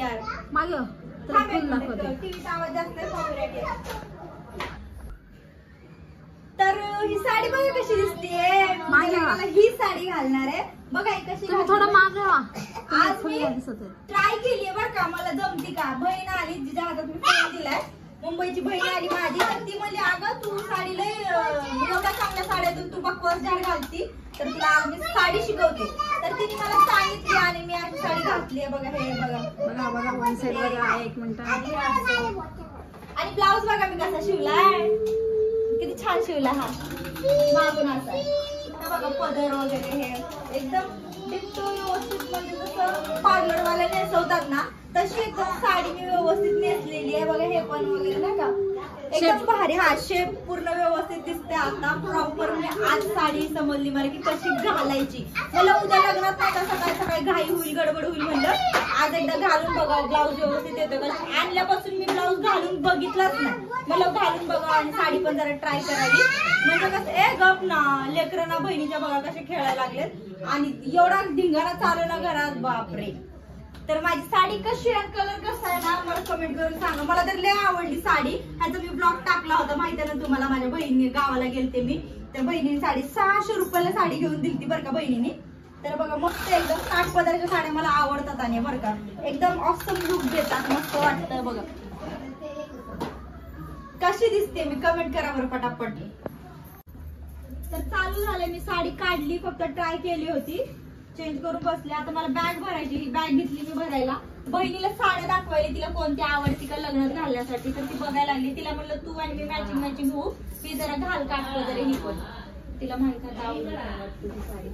यार मागे टीव्हीचा आवाज जास्त आहे, कॉपीराइट आहे. तर ही साडी बघा कशी दिसतेय. मला ही साडी घालणार आहे बघा. ही कशी थोडं मागे व्हा. आज मी ट्राय केली बरं का, मला जमती का. बहीण आली जिच्या हातात मी फोन दिलाय, मुंबईची बहीण आली माझी. तर ती म्हणली अगं तू साडी लय एवढ्या चांगल्या साड्या तू बकवास झाड घालती, तर तुला आज मी साडी शिकवते. तर तिने मला सांगितली आणि मी अशी साडी घातली आहे बघा. हे बघा बघा वन साइड बघा. एक मिनिट. आणि ब्लाऊज बघा मी कसा शिवलाय, किती छान शिवला. हा मागून असा बघा पदर वगैरे हे एकदम डिट्टो व्यवस्थित, म्हणजे जसं पार्लरवाल्या नेसवतात ना तशी एकदम साडी मी व्यवस्थित नेसलेली आहे बघा. हे पण वगैरे नाही का एकदम भारी. हा शेप पूर्ण व्यवस्थित दिसते. आता प्रॉपर मी आज साडी समजली मला की कशी घालायची. मला उद्या लग्नात नाही का सकाळी सकाळी घाई होईल, गडबड होईल, म्हणलं आज एकदा घालून बघा ब्लाऊज व्यवस्थित येतो का. आणल्यापासून मी ब्लाऊज घालून बघितलाच नाही, मला घालून बघा आणि साडी पण जरा ट्राय करावी. म्हणजे कसं गप ना लेकरं ना बहिणीच्या बघा कसे खेळायला लागलेत आणि एवढा धिंगाणा चालू ना घरात, बापरे. तर माझी साडी कशी आहे, कलर कसा आहे ना मला कमेंट करून सांगा. मला तर लय आवडली साडी. ह्याचा मी ब्लॉग टाकला होता माहिती आहे ना तुम्हाला. माझ्या बहिणी गावाला गेलते मी, त्या बहिणीने साडी 600 रुपयाला साडी घेऊन दिली बरं का बहिणीने. तर बघा मस्त एकदम काठ पदराच्या साड्या मला आवडतात आणि बरं का एकदम ऑसम लुक देतात, मस्त वाटतं बघा. कशी दिसते मी कमेंट करा बरं पटापट. तर चालू झालंय, मी साडी काढली, फक्त ट्राय केली होती, चेंज करून बसले. आता मला बॅग भरायची. ही बॅग घेतली मी भरायला. बहिणीला साड्या दाखवायला, तिला कोणती आवडती का लग्नात घालण्यासाठी, तर ती बघायला लागली. तिला म्हणलं तू आणि मी मॅचिंग होऊ, ती जरा घाल काढ वगैरे. ही पण तिला माहित नाही आवडती साडी,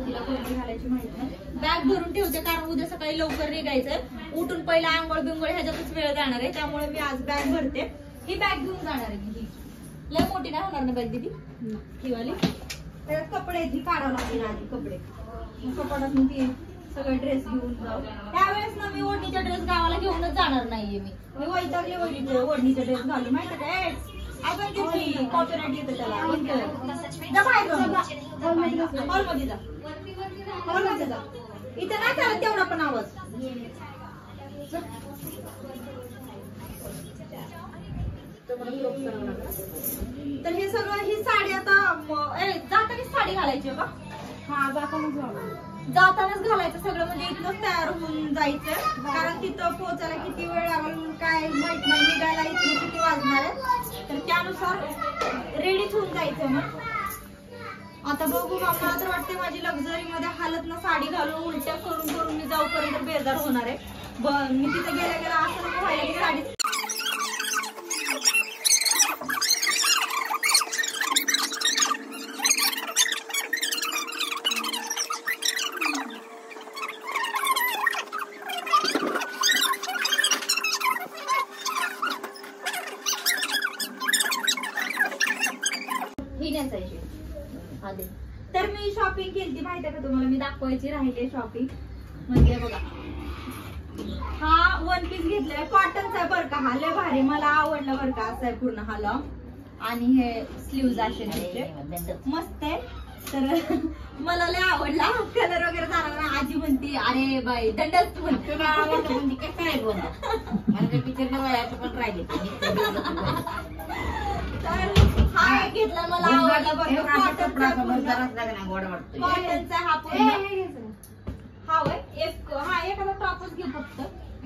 तिला कोणती घालायची माहित नाही. बॅग भरून ठेवते कारण उद्या सकाळी लवकर निघायचंय. उठून पहिला आंघोळ बिंगोळ ह्याच्यातच वेळ जाणार आहे, त्यामुळे मी आज बॅग भरते. ही बॅग घेऊन जाणार आहे. ही लय मोठी नाही होणार ना बॅग दिदी ही वाली. त्याच्यात कपडे ती काढावं लागतील आधी कपडे. कपड्यात ती सगळे ड्रेस घेऊन जाऊ. त्यावेळेस ना मी ओढणीचा ड्रेस गावाला घेऊनच जाणार नाहीये. मी वैतागले ओढणीचा ड्रेस घालून माहिती काय. आपण किती कॉपीराइट येतं त्याला. जा बाहेर हॉलमध्ये जा, हॉलमध्ये जा. इथं नाही चालत तेवढा पण आवाज. तर हे सगळं ही साडी आता जातानाच साडी घालायची का. हा जातानाच घालायचं सगळं, म्हणजे इथनच तयार होऊन जायचं. कारण तिथं पोहोचायला किती वेळ लागेल काय माहित नाही, निघायला इथून किती वाजणार आहे, तर त्यानुसार रेडीच होऊन जायचं. मग आता बघू मला तर वाटते माझी लक्झरी मध्ये हालत ना साडी घालून उलट्या करून करून मी जाऊपर्यंत बेजार होणार आहे. मी तिथे गेल्या असं नको व्हायला की साडी. तर मी शॉपिंग केली माहिती आहे का तुम्हाला, मी दाखवायची राहिली शॉपिंग. म्हणजे बघा हा वन पीस घेतलाय, कॉटनचा आहे बरं का. हा लय भारी मला आवडला बरं का. असं आहे पूर्ण हा लॉंग आणि हे स्लीव्ज असे घेतले, मस्त आहे. तर मला लय आवडला. कलर वगैरे झाला ना. आजी म्हणती अरे बाई दंडच म्हणते काय पण राहिले. हा घेतला मला आवडला बरं. कॉटनचा हा पूर्ण. हा वय एखादा टॉपच घे फक्त,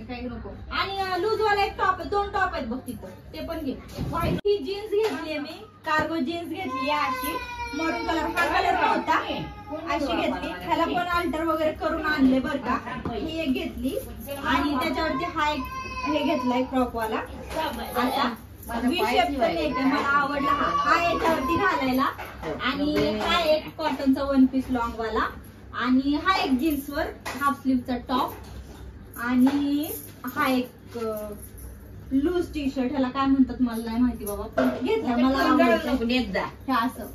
काही नको. आणि लूज वाला एक टॉप आहे, 2 टॉप आहेत बघ तिथं, ते पण घे. व्हाईट ही जीन्स घेतली मी, कार्गो जीन्स घेतली अशी मरून कलर. हा कलर होता अशी घेतली. ह्याला पण अल्टर वगैरे करून आणले बरं का. ही एक घेतली आणि त्याच्यावरती हा एक हे घेतलाय क्रॉप वाला असा विशेप पण एक मला आवडला. हा याच्यावरती घालायला. आणि हा एक कॉटनचा वन पीस लॉंग वाला. आणि हा एक जीन्सवर हाफ स्लीवचा टॉप. आणि हा एक लूज टी शर्ट, ह्याला काय म्हणतात मला नाही माहिती बाबा, पण घेतला मला आवडला हे असं.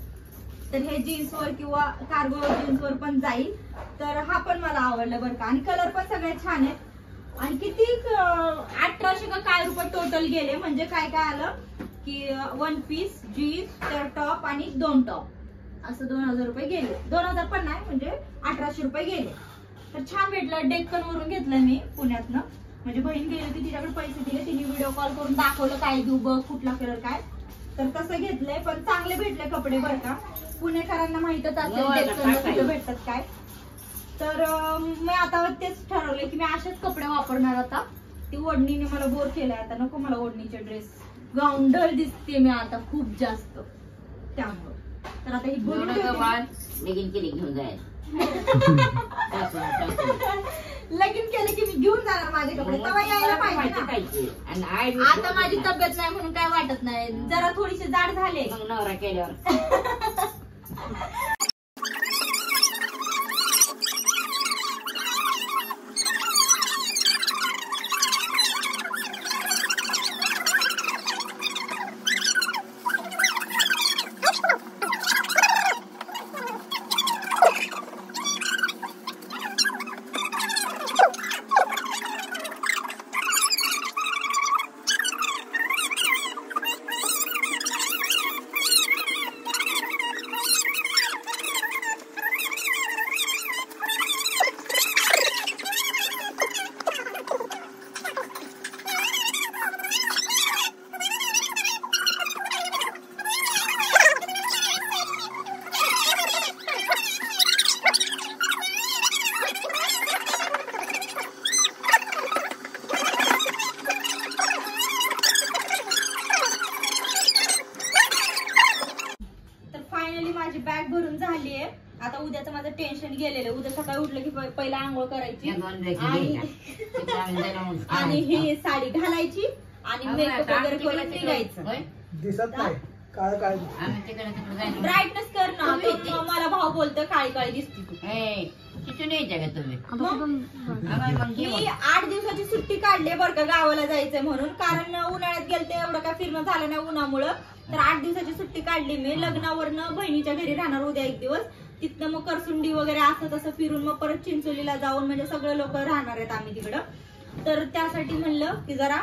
तर हे जीन्सवर किंवा कार्गो जीन्सवर पण जाईल. तर हा पण मला आवडला बरं का. आणि कलर पण सगळे छान आहेत. आणि किती 1800 का काय रुपये टोटल गेले. म्हणजे काय काय आलं की वन पीस, जीन्स, टॉप आणि 2 टॉप असं 2000 रुपये गेले. 2000 पण नाही म्हणजे 1800 रुपये गेले. तर छान भेटलं. डेक्कन वरून घेतलं मी पुण्यातनं. म्हणजे बहीण गेली होती तिच्याकडे पैसे दिले, तिने व्हिडिओ कॉल करून दाखवलं काय देऊ बघ कुठला कलर काय, तर तसं घेतलंय. पण चांगले भेटले कपडे बरं का, पुणेकरांना माहितच असेल कुठे भेटतात काय. तर मी आता तेच ठरवलंय की मी असेच कपडे वापरणार. आता ती ओढणीने मला बोर केलंय, आता नको मला ओढणीचे ड्रेस. गावंढळ दिसते मी आता खूप जास्त, त्यामुळे तर आता ही लगीन केली घेऊन जायचं. लगीन केलं की मी घेऊन जाणार माझे कपडे, तेव्हा यायला पाहिजे ना. आता माझी तब्येत नाही म्हणून काय वाटत नाही, जरा थोडीशी जाड झाले नवरा केल्यावर. माझी बॅग भरून झालीये. आता उद्याचं माझं टेन्शन गेलेलं. उद्या सकाळी उठलं की पहिला आंघोळ करायची आणि ही साडी घालायची आणि मेकअप वगैरे करून निघायचं. दिसत नाही काळ काळ ब्राईटनेस कर ना. तो मला भाऊ बोलतो काळी काळी दिसती तू. किती यायचं का तुम्ही? मी 8 दिवसाची सुट्टी काढली बरं का गावाला जायचंय म्हणून, कारण उन्हाळ्यात गेलते एवढं काय फिरणं झालं नाही उन्हामुळं. तर 8 दिवसाची सुट्टी काढली मी. लग्नावरनं बहिणीच्या घरी राहणार उद्या 1 दिवस, तिथनं मग करसुंडी वगैरे असं तसं फिरून मग परत चिंचोलीला जाऊन म्हणजे सगळे लोक राहणार आहेत आम्ही तिकडं. तर त्यासाठी म्हणलं की जरा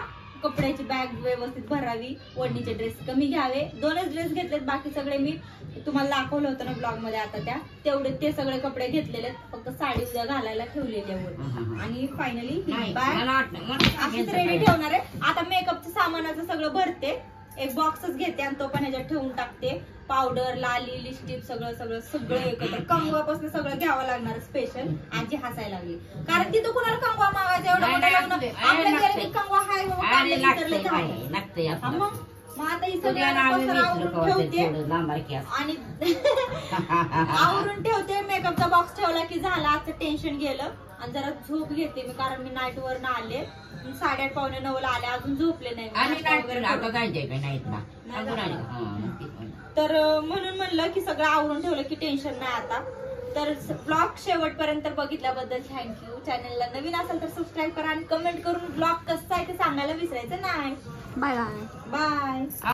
कपड्याची बॅग व्यवस्थित भरावी, ओढणीचे ड्रेस कमी घ्यावे. 2च ड्रेस घेतलेत, बाकी सगळे मी तुम्हाला दाखवलं होतं ना ब्लॉग मध्ये. आता त्या तेवढे ते सगळे कपडे घेतलेले, फक्त साडी उद्या घालायला ठेवलेली आहे. आणि फायनली अशीच रेडी ठेवणार आहे. आता मेकअपचं सामानाचं सगळं भरते, एक बॉक्सच घेते आणि तो पण ह्याच्यात ठेवून टाकते. पावडर, लाली, लिपस्टिक सगळं सगळं सगळं एकत्र कंगवापासून सगळं घ्यावं लागणार स्पेशल. आजी हसायला लागली, कारण तिथं कुणाला कंगवा मागायचा एवढं मोठं लग्न, आपल्या घरी कंगवा हाय मग आता ही सगळं ठेवते आणि आवरून ठेवते. मेकअपचा बॉक्स ठेवला की झाला, आजचं टेन्शन गेलं. आणि जरा झोप घेते मी, कारण मी नाईट वरनं आले, 8:30 पावणे 9ला आले, अजून झोपले नाही. तर म्हणून म्हणलं की सगळं आवरून ठेवलं की टेन्शन नाही आता. तर ब्लॉग शेवटपर्यंत बघितल्याबद्दल थँक्यू. चॅनलला नवीन असेल तर सबस्क्राईब करा आणि कमेंट करून ब्लॉग कसा आहे ते सांगायला विसरायचं नाही. Bye bye bye.